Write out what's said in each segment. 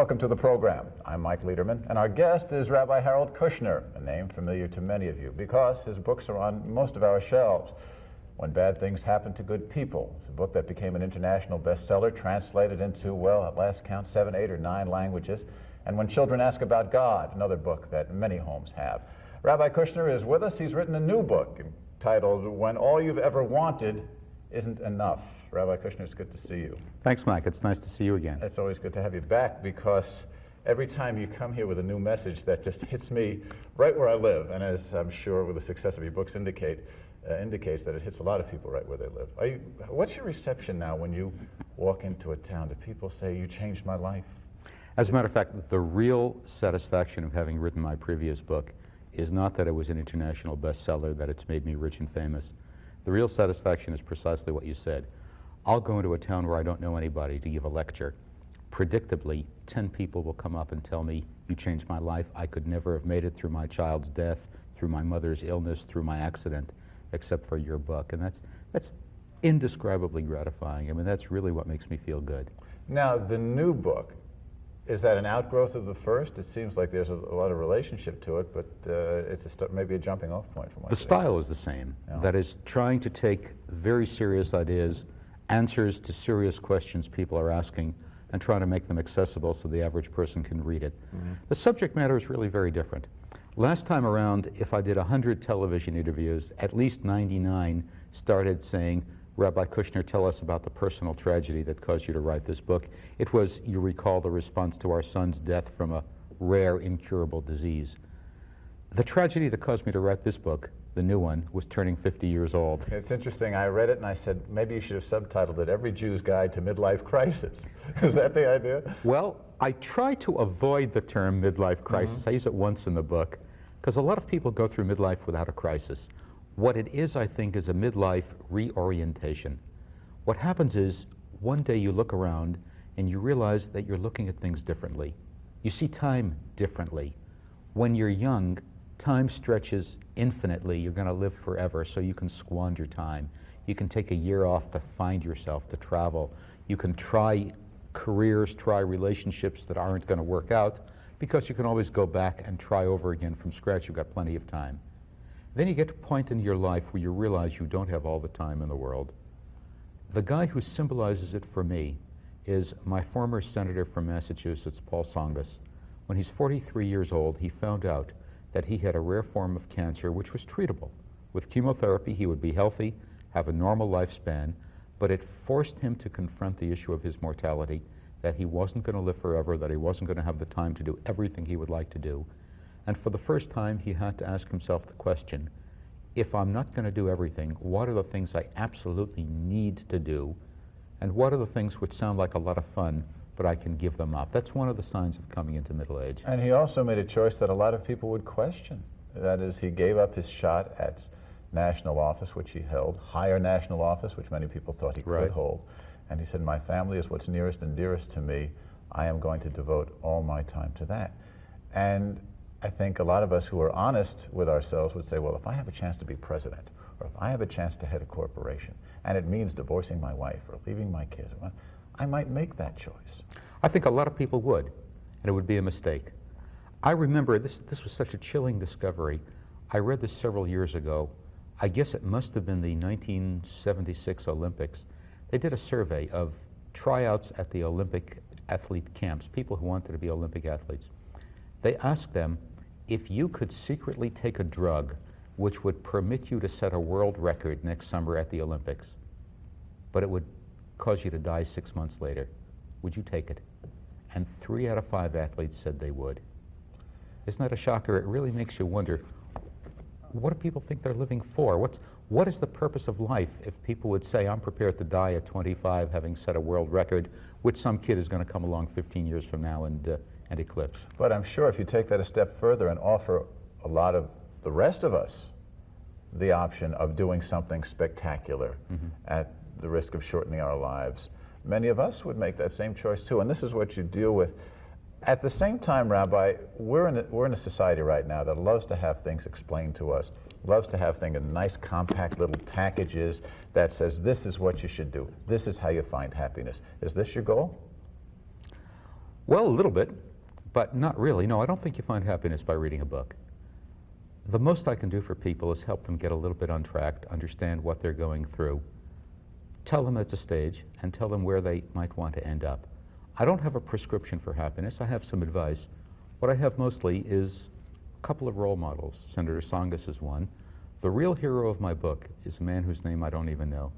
welcome to the program. I'm Mike Leiderman, and our guest is Rabbi Harold Kushner, a name familiar to many of you because his books are on most of our shelves. When Bad Things Happen to Good People, it's a book that became an international bestseller, translated into, well, at last count, 7, 8, or 9 languages. And When Children Ask About God, another book that many homes have. Rabbi Kushner is with us. He's written a new book entitled When All You've Ever Wanted Isn't Enough. Rabbi Kushner, it's good to see you. Thanks, Mike. It's nice to see you again. It's always good to have you back because every time you come here with a new message that just hits me right where I live, and as I'm sure with the success of your books indicates that it hits a lot of people right where they live. What's your reception now when you walk into a town? Do people say, "You changed my life"? As a matter of fact, the real satisfaction of having written my previous book is not that it was an international bestseller, that it's made me rich and famous. The real satisfaction is precisely what you said. I'll go into a town where I don't know anybody to give a lecture. Predictably, 10 people will come up and tell me, "You changed my life. I could never have made it through my child's death, through my mother's illness, through my accident, except for your book." And that's indescribably gratifying. I mean, that's really what makes me feel good. Now, the new book, is that an outgrowth of the first? It seems like there's a lot of relationship to it, but it's maybe a jumping off point from what the style is the same. Yeah. That is, trying to take very serious ideas, answers to serious questions people are asking, and trying to make them accessible so the average person can read it. Mm-hmm. The subject matter is really very different. Last time around, if I did 100 television interviews, at least 99 started saying, "Rabbi Kushner, tell us about the personal tragedy that caused you to write this book." It was, you recall, the response to our son's death from a rare, incurable disease. The tragedy that caused me to write this book, the new one, was turning 50 years old. It's interesting. I read it and I said, maybe you should have subtitled it, "Every Jew's Guide to Midlife Crisis." Is that the idea? Well, I try to avoid the term midlife crisis. Mm-hmm. I use it once in the book, because a lot of people go through midlife without a crisis. What it is, I think, is a midlife reorientation. What happens is, one day you look around and you realize that you're looking at things differently. You see time differently. When you're young, time stretches infinitely. You're going to live forever, so you can squander time. You can take a year off to find yourself, to travel. You can try careers, try relationships that aren't going to work out, because you can always go back and try over again from scratch. You've got plenty of time. Then you get to a point in your life where you realize you don't have all the time in the world. The guy who symbolizes it for me is my former senator from Massachusetts, Paul Tsongas. When he's 43 years old, he found out that he had a rare form of cancer which was treatable. With chemotherapy, he would be healthy, have a normal lifespan, but it forced him to confront the issue of his mortality, that he wasn't going to live forever, that he wasn't going to have the time to do everything he would like to do. And for the first time, he had to ask himself the question, if I'm not going to do everything, what are the things I absolutely need to do? And what are the things which sound like a lot of fun, but I can give them up? That's one of the signs of coming into middle age. And he also made a choice that a lot of people would question. That is, he gave up his shot at national office, which he held, higher national office, which many people thought he could hold. And he said, "My family is what's nearest and dearest to me. I am going to devote all my time to that." And I think a lot of us who are honest with ourselves would say, well, if I have a chance to be president, or if I have a chance to head a corporation, and it means divorcing my wife or leaving my kids, I might make that choice. I think a lot of people would, and it would be a mistake. I remember, this was such a chilling discovery. I read this several years ago. I guess it must have been the 1976 Olympics. They did a survey of tryouts at the Olympic athlete camps, people who wanted to be Olympic athletes. They asked them, if you could secretly take a drug which would permit you to set a world record next summer at the Olympics, but it would cause you to die 6 months later, would you take it? And 3 out of 5 athletes said they would. Isn't that a shocker? It really makes you wonder, what do people think they're living for? What is the purpose of life if people would say, I'm prepared to die at 25 having set a world record, which some kid is going to come along 15 years from now and eclipse? But I'm sure if you take that a step further and offer a lot of the rest of us the option of doing something spectacular at the risk of shortening our lives, many of us would make that same choice too. And this is what you deal with. At the same time, Rabbi, we're in a society right now that loves to have things explained to us, loves to have things in nice, compact little packages that says, this is what you should do. This is how you find happiness. Is this your goal? Well, a little bit, but not really. No, I don't think you find happiness by reading a book. The most I can do for people is help them get a little bit on track, to understand what they're going through, tell them it's a stage, and tell them where they might want to end up. I don't have a prescription for happiness. I have some advice. What I have mostly is a couple of role models. Senator Tsongas is one. The real hero of my book is a man whose name I don't even know.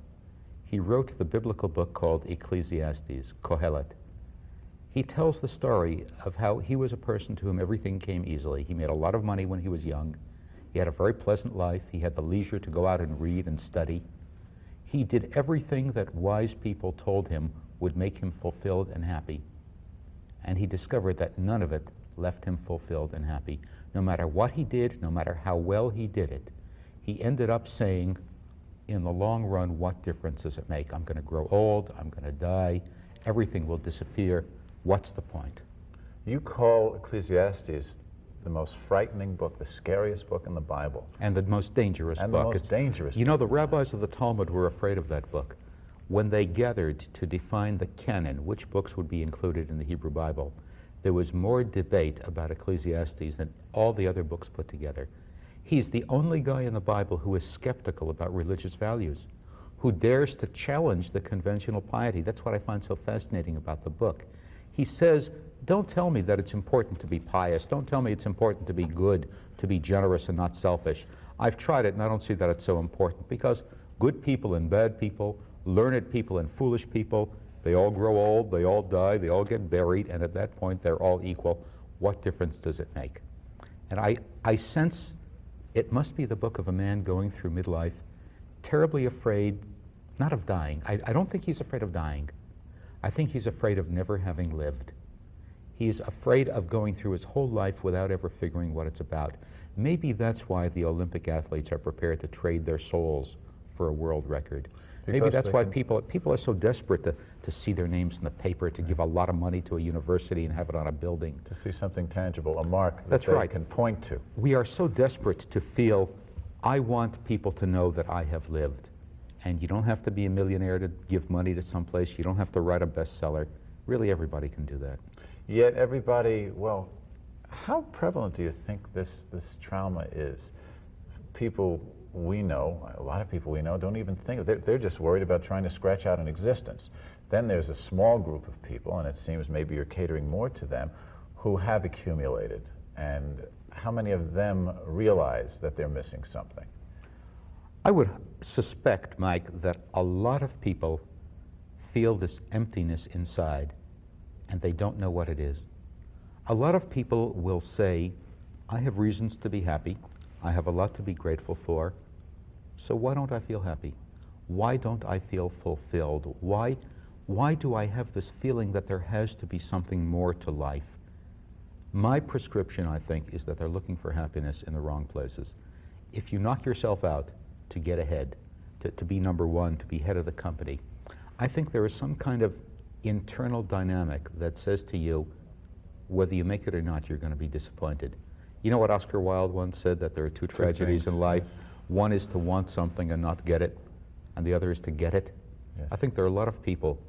He wrote the biblical book called Ecclesiastes, Kohelet. He tells the story of how he was a person to whom everything came easily. He made a lot of money when he was young. He had a very pleasant life. He had the leisure to go out and read and study. He did everything that wise people told him would make him fulfilled and happy. And he discovered that none of it left him fulfilled and happy. No matter what he did, no matter how well he did it, he ended up saying, in the long run, what difference does it make? I'm going to grow old, I'm going to die, everything will disappear. What's the point? You call Ecclesiastes the most frightening book, the scariest book in the Bible. And the most dangerous book. And the most dangerous You know, the rabbis of the Talmud were afraid of that book. When they gathered to define the canon, which books would be included in the Hebrew Bible, there was more debate about Ecclesiastes than all the other books put together. He's the only guy in the Bible who is skeptical about religious values, who dares to challenge the conventional piety. That's what I find so fascinating about the book. He says, don't tell me that it's important to be pious. Don't tell me it's important to be good, to be generous and not selfish. I've tried it and I don't see that it's so important, because good people and bad people, learned people and foolish people, they all grow old, they all die, they all get buried, and at that point they're all equal. What difference does it make? And I sense it must be the book of a man going through midlife, terribly afraid, not of dying. I don't think he's afraid of dying. I think he's afraid of never having lived. He's afraid of going through his whole life without ever figuring what it's about. Maybe that's why the Olympic athletes are prepared to trade their souls for a world record. Maybe that's why people are so desperate to see their names in the paper, to give a lot of money to a university and have it on a building. To see something tangible, a mark that That's they right. can point to. We are so desperate to feel, I want people to know that I have lived. And you don't have to be a millionaire to give money to someplace. You don't have to write a bestseller. Really, everybody can do that. Yet everybody, well, how prevalent do you think this trauma is? People we know, a lot of people we know, don't even think of it. They're just worried about trying to scratch out an existence. Then there's a small group of people, and it seems maybe you're catering more to them, who have accumulated. And how many of them realize that they're missing something? I would suspect, Mike, that a lot of people feel this emptiness inside and they don't know what it is. A lot of people will say, I have reasons to be happy, I have a lot to be grateful for, so why don't I feel happy? Why don't I feel fulfilled? Why do I have this feeling that there has to be something more to life? My prescription, I think, is that they're looking for happiness in the wrong places. If you knock yourself out to get ahead, to be number one, to be head of the company, I think there is some kind of internal dynamic that says to you, whether you make it or not, you're going to be disappointed. You know what Oscar Wilde once said, that there are two tragedies in life. Yes. One is to want something and not get it, and the other is to get it. Yes. I think there are a lot of people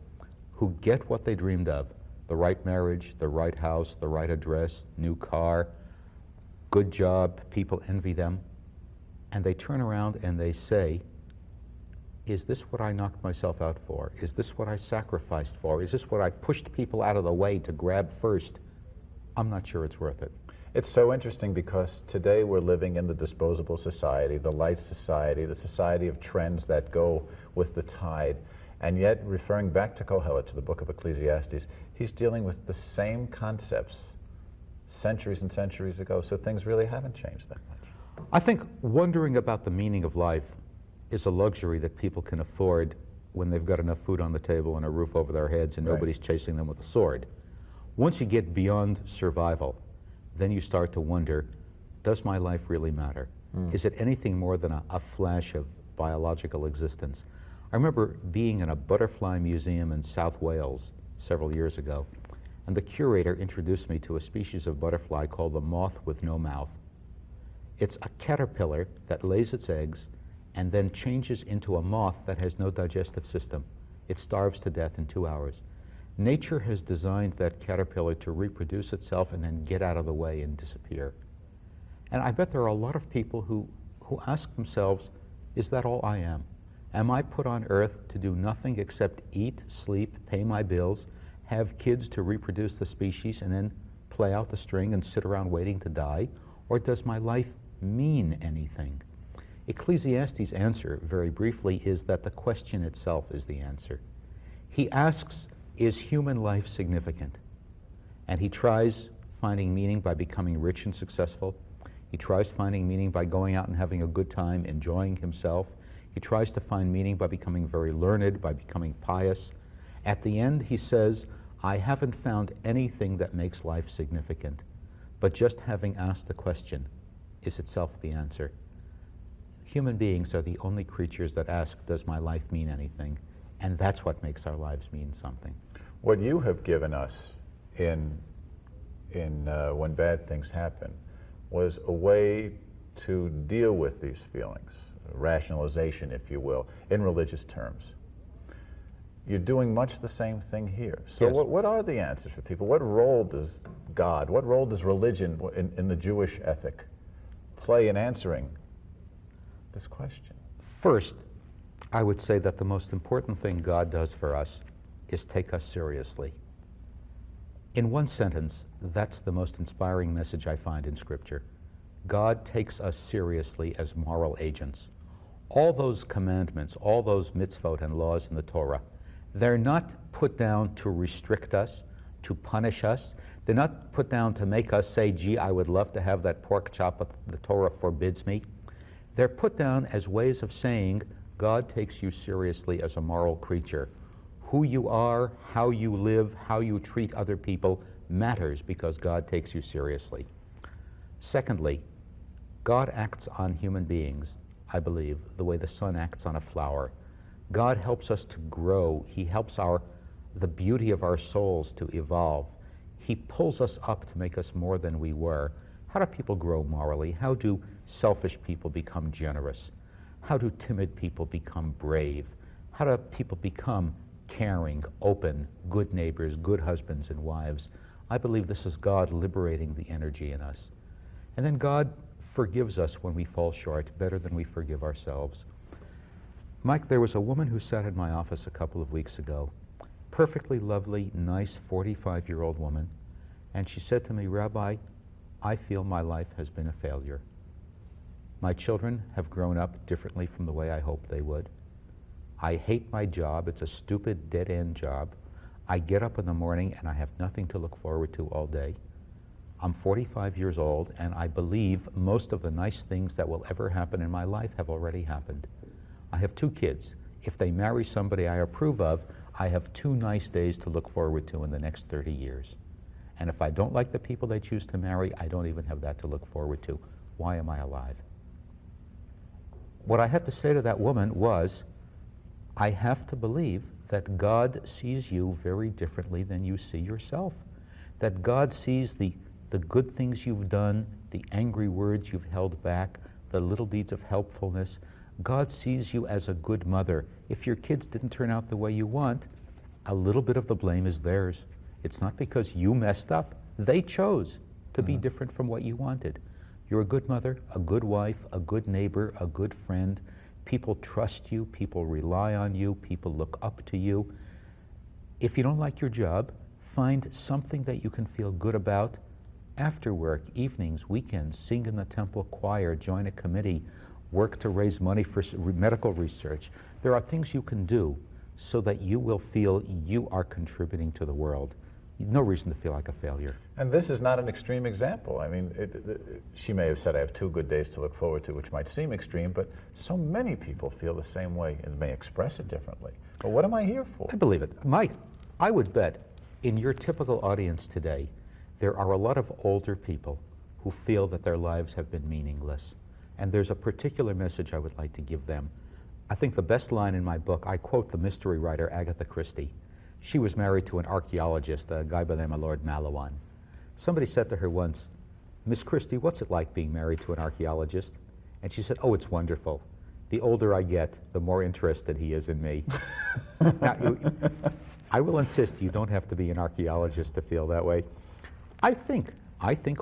who get what they dreamed of, the right marriage, the right house, the right address, new car, good job, people envy them, and they turn around and they say, is this what I knocked myself out for? Is this what I sacrificed for? Is this what I pushed people out of the way to grab first? I'm not sure it's worth it. It's so interesting because today we're living in the disposable society, the light society, the society of trends that go with the tide. And yet, referring back to Kohelet, to the book of Ecclesiastes, he's dealing with the same concepts centuries and centuries ago, so things really haven't changed that much. I think wondering about the meaning of life is a luxury that people can afford when they've got enough food on the table and a roof over their heads and nobody's chasing them with a sword. Once you get beyond survival, then you start to wonder, does my life really matter? Is it anything more than a flash of biological existence? I remember being in a butterfly museum in South Wales several years ago, and the curator introduced me to a species of butterfly called the moth with no mouth. It's a caterpillar that lays its eggs and then changes into a moth that has no digestive system. It starves to death in 2 hours. Nature has designed that caterpillar to reproduce itself and then get out of the way and disappear. And I bet there are a lot of people who ask themselves, is that all I am? Am I put on earth to do nothing except eat, sleep, pay my bills, have kids to reproduce the species, and then play out the string and sit around waiting to die? Or does my life mean anything? Ecclesiastes' answer, very briefly, is that the question itself is the answer. He asks, is human life significant? And he tries finding meaning by becoming rich and successful. He tries finding meaning by going out and having a good time, enjoying himself. He tries to find meaning by becoming very learned, by becoming pious. At the end, he says, I haven't found anything that makes life significant, but just having asked the question is itself the answer. Human beings are the only creatures that ask, does my life mean anything? And that's what makes our lives mean something. What you have given us in When Bad Things Happen was a way to deal with these feelings, rationalization, if you will, in religious terms. You're doing much the same thing here. So yes. what are the answers for people? What role does God, what role does religion in the Jewish ethic play in answering this question? First, I would say that the most important thing God does for us is take us seriously. In one sentence, that's the most inspiring message I find in Scripture. God takes us seriously as moral agents. All those commandments, all those mitzvot and laws in the Torah, they're not put down to restrict us, to punish us. They're not put down to make us say, gee, I would love to have that pork chop, but the Torah forbids me. They're put down as ways of saying, God takes you seriously as a moral creature. Who you are, how you live, how you treat other people matters because God takes you seriously. Secondly, God acts on human beings, I believe, the way the sun acts on a flower. God helps us to grow. He helps the beauty of our souls to evolve. He pulls us up to make us more than we were. How do people grow morally? How do selfish people become generous? How do timid people become brave? How do people become caring, open, good neighbors, good husbands and wives? I believe this is God liberating the energy in us. And then God forgives us when we fall short, better than we forgive ourselves. Mike, there was a woman who sat in my office a couple of weeks ago, perfectly lovely, nice 45-year-old woman, and she said to me, Rabbi, I feel my life has been a failure. My children have grown up differently from the way I hoped they would. I hate my job. It's a stupid, dead-end job. I get up in the morning and I have nothing to look forward to all day. I'm 45 years old, and I believe most of the nice things that will ever happen in my life have already happened. I have 2 kids. If they marry somebody I approve of, I have 2 nice days to look forward to in the next 30 years. And if I don't like the people they choose to marry, I don't even have that to look forward to. Why am I alive? What I had to say to that woman was, I have to believe that God sees you very differently than you see yourself. That God sees the good things you've done, the angry words you've held back, the little deeds of helpfulness. God sees you as a good mother. If your kids didn't turn out the way you want, a little bit of the blame is theirs. It's not because you messed up. They chose to be different from what you wanted. You're a good mother, a good wife, a good neighbor, a good friend. People trust you, people rely on you, people look up to you. If you don't like your job, find something that you can feel good about after work, evenings, weekends, sing in the temple choir, join a committee, work to raise money for medical research. There are things you can do so that you will feel you are contributing to the world. No reason to feel like a failure. And this is not an extreme example. I mean, she may have said, I have 2 good days to look forward to, which might seem extreme, but so many people feel the same way and may express it differently. But what am I here for? I believe it. Mike, I would bet in your typical audience today, there are a lot of older people who feel that their lives have been meaningless. And there's a particular message I would like to give them. I think the best line in my book, I quote the mystery writer Agatha Christie. She was married to an archaeologist, a guy by the name of Lord Malawan. Somebody said to her once, Miss Christie, what's it like being married to an archaeologist? And she said, oh, it's wonderful. The older I get, the more interested he is in me. Now, I will insist you don't have to be an archaeologist to feel that way. I think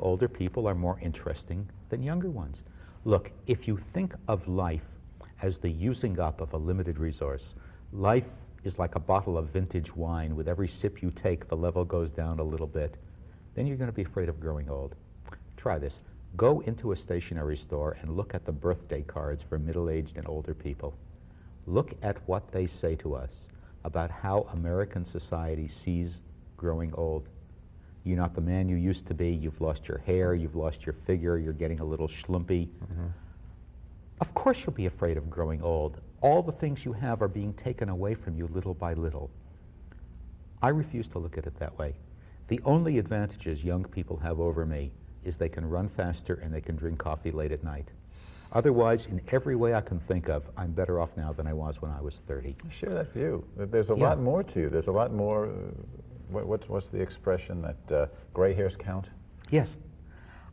older people are more interesting than younger ones. Look, if you think of life as the using up of a limited resource, life is like a bottle of vintage wine. With every sip you take, the level goes down a little bit. Then you're going to be afraid of growing old. Try this. Go into a stationery store and look at the birthday cards for middle-aged and older people. Look at what they say to us about how American society sees growing old. You're not the man you used to be. You've lost your hair. You've lost your figure. You're getting a little schlumpy. Mm-hmm. Of course you'll be afraid of growing old. All the things you have are being taken away from you little by little. I refuse to look at it that way. The only advantages young people have over me is they can run faster and they can drink coffee late at night. Otherwise, in every way I can think of, I'm better off now than I was when I was 30. I share that view. There's a lot more to you. There's a lot more, what's the expression that gray hairs count? Yes.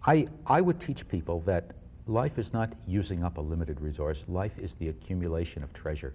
I would teach people that life is not using up a limited resource. Life is the accumulation of treasure.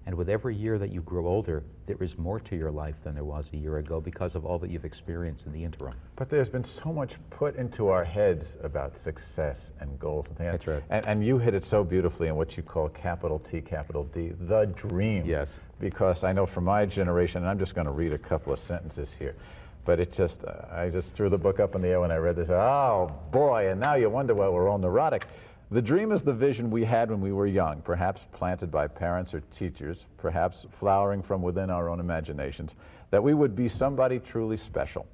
And with every year that you grow older, there is more to your life than there was a year ago because of all that you've experienced in the interim. But there's been so much put into our heads about success and goals and things. That's right. And you hit it so beautifully in what you call capital T, capital D, the dream. Yes. Because I know from my generation, and I'm just going to read a couple of sentences here, but it just, I just threw the book up in the air when I read this. Oh boy, and now you wonder why we're all neurotic. The dream is the vision we had when we were young, perhaps planted by parents or teachers, perhaps flowering from within our own imaginations, that we would be somebody truly special.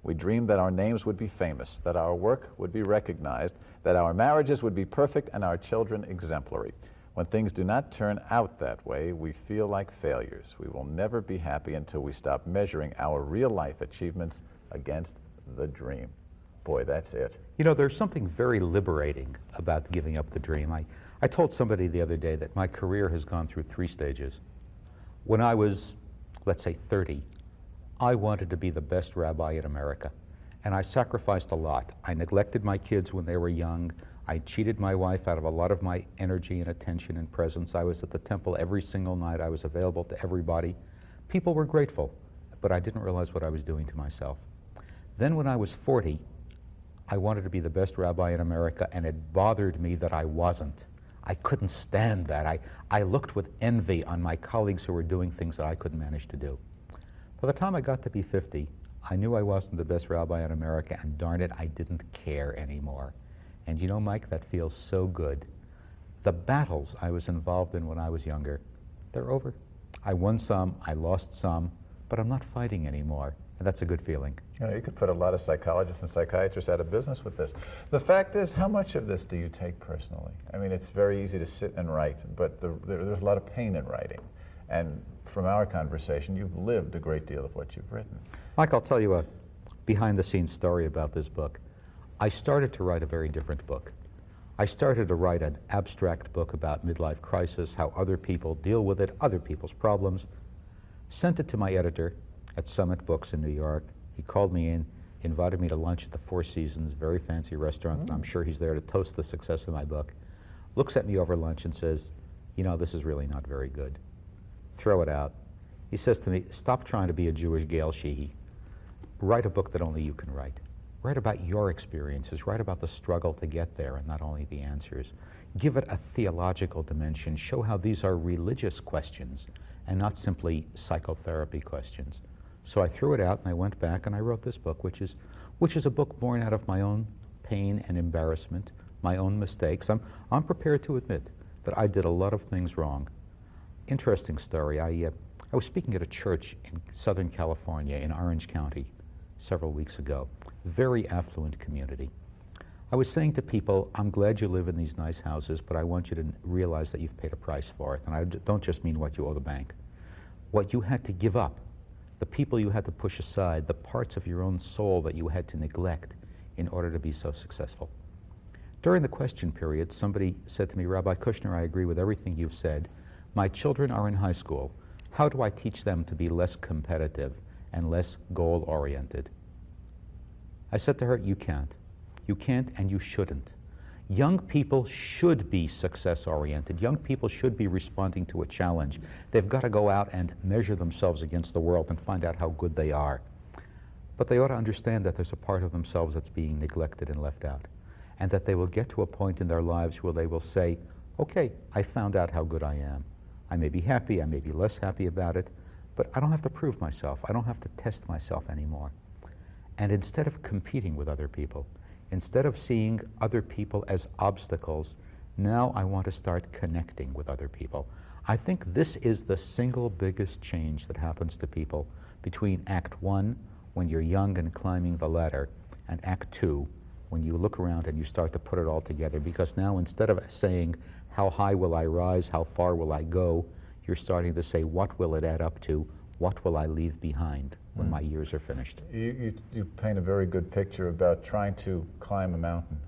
We dreamed that our names would be famous, that our work would be recognized, that our marriages would be perfect and our children exemplary. When things do not turn out that way, we feel like failures. We will never be happy until we stop measuring our real life achievements against the dream. Boy, that's it. You know, there's something very liberating about giving up the dream. I told somebody the other day that my career has gone through 3 stages. When I was, let's say, 30, I wanted to be the best rabbi in America, and I sacrificed a lot. I neglected my kids when they were young. I cheated my wife out of a lot of my energy and attention and presence. I was at the temple every single night. I was available to everybody. People were grateful, but I didn't realize what I was doing to myself. Then when I was 40, I wanted to be the best rabbi in America, and it bothered me that I wasn't. I couldn't stand that. I looked with envy on my colleagues who were doing things that I couldn't manage to do. By the time I got to be 50, I knew I wasn't the best rabbi in America, and darn it, I didn't care anymore. And you know, Mike, that feels so good. The battles I was involved in when I was younger, they're over. I won some, I lost some, but I'm not fighting anymore. And that's a good feeling. You know, you could put a lot of psychologists and psychiatrists out of business with this. The fact is, how much of this do you take personally? I mean, it's very easy to sit and write, but there's a lot of pain in writing. And from our conversation, you've lived a great deal of what you've written. Mike, I'll tell you a behind-the-scenes story about this book. I started to write a very different book. I started to write an abstract book about midlife crisis, how other people deal with it, other people's problems. Sent it to my editor at Summit Books in New York. He called me in, invited me to lunch at the Four Seasons, very fancy restaurant, and I'm sure he's there to toast the success of my book. Looks at me over lunch and says, you know, this is really not very good. Throw it out. He says to me, stop trying to be a Jewish Gail Sheehy. Write a book that only you can write. Write about your experiences. Write about the struggle to get there and not only the answers. Give it a theological dimension. Show how these are religious questions and not simply psychotherapy questions. So I threw it out and I went back and I wrote this book, which is a book born out of my own pain and embarrassment, my own mistakes. I'm prepared to admit that I did a lot of things wrong. Interesting story. I was speaking at a church in Southern California in Orange County several weeks ago. Very affluent community. I was saying to people, I'm glad you live in these nice houses, but I want you to realize that you've paid a price for it. And I don't just mean what you owe the bank. What you had to give up, the people you had to push aside, the parts of your own soul that you had to neglect in order to be so successful. During the question period, somebody said to me, Rabbi Kushner, I agree with everything you've said. My children are in high school. How do I teach them to be less competitive and less goal-oriented? I said to her, you can't. You can't and you shouldn't. Young people should be success-oriented. Young people should be responding to a challenge. They've got to go out and measure themselves against the world and find out how good they are. But they ought to understand that there's a part of themselves that's being neglected and left out, and that they will get to a point in their lives where they will say, okay, I found out how good I am. I may be happy, I may be less happy about it, but I don't have to prove myself. I don't have to test myself anymore. And instead of competing with other people, instead of seeing other people as obstacles, now I want to start connecting with other people. I think this is the single biggest change that happens to people between Act 1, when you're young and climbing the ladder, and Act 2, when you look around and you start to put it all together. Because now, instead of saying, how high will I rise, how far will I go, you're starting to say, what will it add up to, what will I leave behind when my years are finished? You paint a very good picture about trying to climb a mountain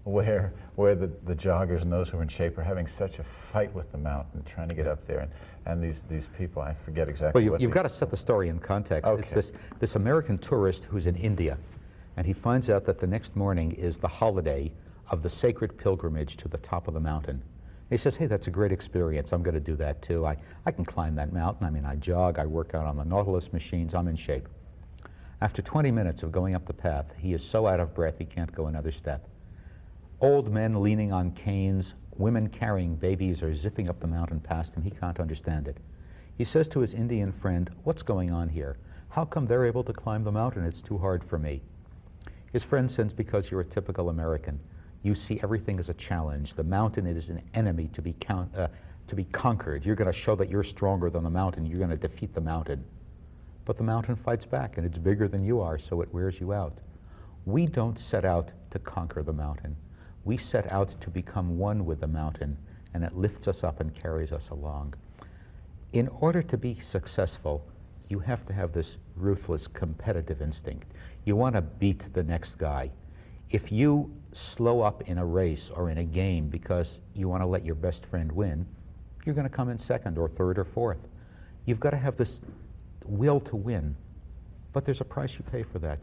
where the joggers and those who are in shape are having such a fight with the mountain, trying to get up there. And these people, I forget exactly well, you've got to set the story in context. Okay. It's this American tourist who's in India, and he finds out that the next morning is the holiday of the sacred pilgrimage to the top of the mountain. He says, hey, that's a great experience. I'm going to do that too. I can climb that mountain. I mean, I jog, I work out on the Nautilus machines, I'm in shape. After 20 minutes of going up the path, he is so out of breath he can't go another step. Old men leaning on canes, women carrying babies are zipping up the mountain past him. He can't understand it. He says to his Indian friend, what's going on here? How come they're able to climb the mountain? It's too hard for me. His friend says, because you're a typical American. You see everything as a challenge. The mountain is an enemy to be conquered. You're going to show that you're stronger than the mountain. You're going to defeat the mountain. But the mountain fights back, and it's bigger than you are, so it wears you out. We don't set out to conquer the mountain. We set out to become one with the mountain, and it lifts us up and carries us along. In order to be successful, you have to have this ruthless competitive instinct. You want to beat the next guy. If you slow up in a race or in a game because you want to let your best friend win, you're going to come in second or third or fourth. You've got to have this will to win, but there's a price you pay for that.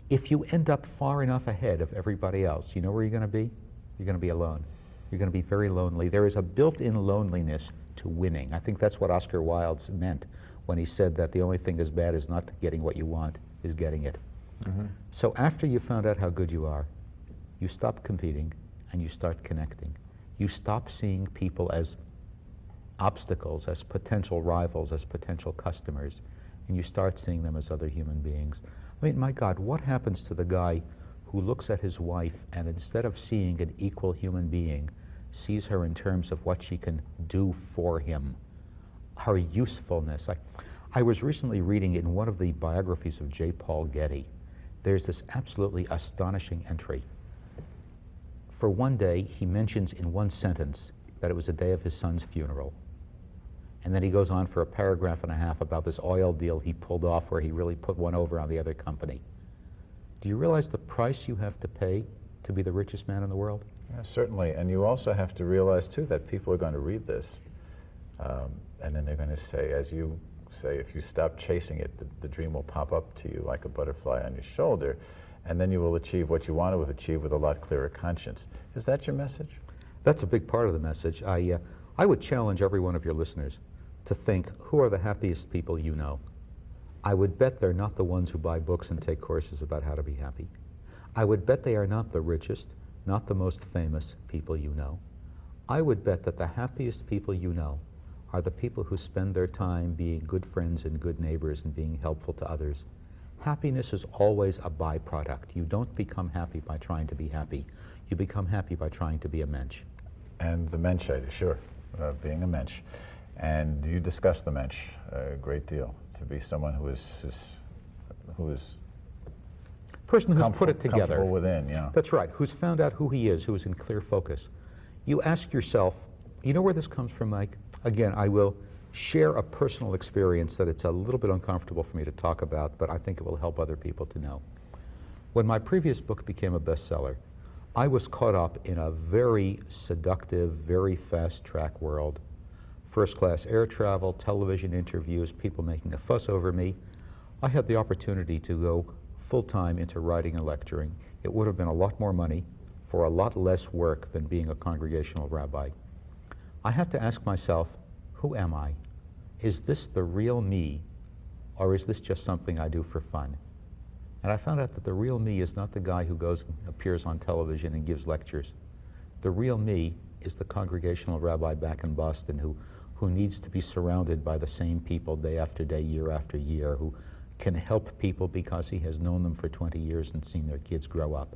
If you end up far enough ahead of everybody else, you know where you're going to be? You're going to be alone. You're going to be very lonely. There is a built-in loneliness to winning. I think that's what Oscar Wilde meant when he said that the only thing as bad as not getting what you want is getting it. Mm-hmm. So after you found out how good you are, you stop competing and you start connecting. You stop seeing people as obstacles, as potential rivals, as potential customers, and you start seeing them as other human beings. I mean, my God, what happens to the guy who looks at his wife and instead of seeing an equal human being, sees her in terms of what she can do for him, her usefulness? I was recently reading in one of the biographies of J. Paul Getty, there's this absolutely astonishing entry. For one day, he mentions in one sentence that it was the day of his son's funeral. And then he goes on for a paragraph and a half about this oil deal he pulled off where he really put one over on the other company. Do you realize the price you have to pay to be the richest man in the world? Yeah, certainly. And you also have to realize, too, that people are going to read this. And then they're going to say, as you say, if you stop chasing it, the dream will pop up to you like a butterfly on your shoulder, and then you will achieve what you want to achieve with a lot clearer conscience. Is that your message? That's a big part of the message. I would challenge every one of your listeners to think, who are the happiest people you know? I would bet they're not the ones who buy books and take courses about how to be happy. I would bet they are not the richest, not the most famous people you know. I would bet that the happiest people you know are the people who spend their time being good friends and good neighbors and being helpful to others. Happiness is always a byproduct. You don't become happy by trying to be happy. You become happy by trying to be a mensch. And the mensch, sure, being a mensch. And you discuss the mensch a great deal, to be someone who is person who's put it together. Comfortable within, yeah. That's right, who's found out who he is, who is in clear focus. You ask yourself, you know where this comes from, Mike? Again, I will share a personal experience that it's a little bit uncomfortable for me to talk about, but I think it will help other people to know. When my previous book became a bestseller, I was caught up in a very seductive, very fast-track world. First-class air travel, television interviews, people making a fuss over me. I had the opportunity to go full-time into writing and lecturing. It would have been a lot more money, for a lot less work than being a congregational rabbi. I had to ask myself, who am I? Is this the real me, or is this just something I do for fun? And I found out that the real me is not the guy who goes and appears on television and gives lectures. The real me is the congregational rabbi back in Boston who needs to be surrounded by the same people day after day, year after year, who can help people because he has known them for 20 years and seen their kids grow up.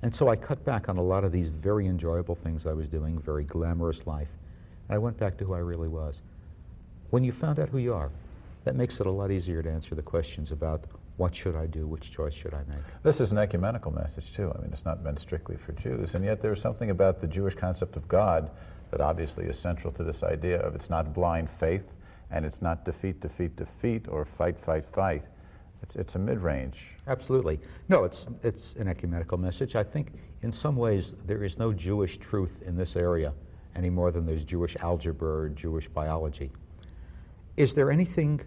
And so I cut back on a lot of these very enjoyable things I was doing, very glamorous life, and I went back to who I really was. When you found out who you are, that makes it a lot easier to answer the questions about what should I do, which choice should I make. This is an ecumenical message too. I mean, it's not meant strictly for Jews, and yet there's something about the Jewish concept of God that obviously is central to this idea of it's not blind faith, and it's not defeat, defeat, defeat, or fight, fight, fight. It's a mid-range. Absolutely. No, it's an ecumenical message. I think in some ways there is no Jewish truth in this area any more than there's Jewish algebra or Jewish biology. Is there anything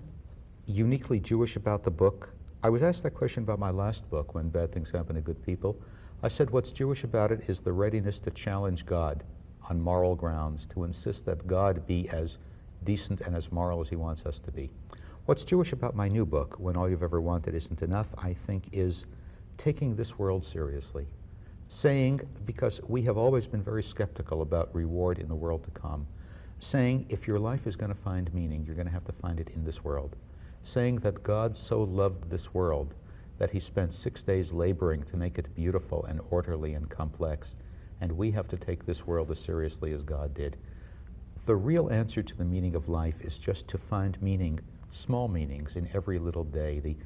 uniquely Jewish about the book? I was asked that question about my last book, When Bad Things Happen to Good People. I said what's Jewish about it is the readiness to challenge God on moral grounds, to insist that God be as decent and as moral as he wants us to be. What's Jewish about my new book, When All You've Ever Wanted Isn't Enough, I think is taking this world seriously. Saying, because we have always been very skeptical about reward in the world to come, saying if your life is going to find meaning, you're going to have to find it in this world. Saying that God so loved this world that he spent 6 days laboring to make it beautiful and orderly and complex, and we have to take this world as seriously as God did. The real answer to the meaning of life is just to find meaning, small meanings in every little day.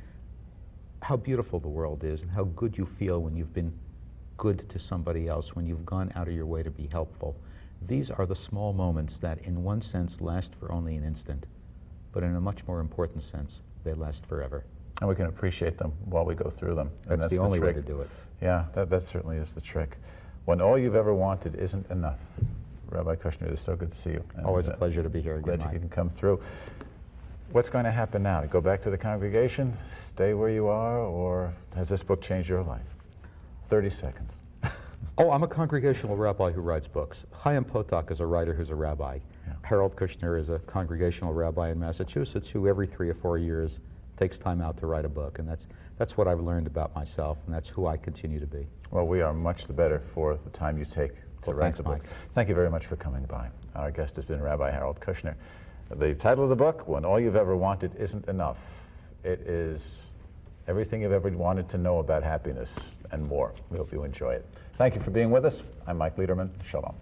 How beautiful the world is and how good you feel when you've been good to somebody else, when you've gone out of your way to be helpful. These are the small moments that in one sense last for only an instant, but in a much more important sense, they last forever. And we can appreciate them while we go through them. And That's the only way to do it. Yeah, that certainly is the trick. When all you've ever wanted isn't enough. Rabbi Kushner, it's so good to see you. And always a pleasure to be here again, glad you can come through. What's going to happen now? Go back to the congregation, stay where you are, or has this book changed your life? 30 seconds. Oh, I'm a congregational rabbi who writes books. Chaim Potok is a writer who's a rabbi. Yeah. Harold Kushner is a congregational rabbi in Massachusetts who every 3 or 4 years takes time out to write a book. And that's what I've learned about myself, and that's who I continue to be. Well, we are much the better for the time you take to write the book. Mike. Thank you very much for coming by. Our guest has been Rabbi Harold Kushner. The title of the book, When All You've Ever Wanted Isn't Enough. It is everything you've ever wanted to know about happiness and more. We hope you enjoy it. Thank you for being with us. I'm Mike Leiderman. Shalom.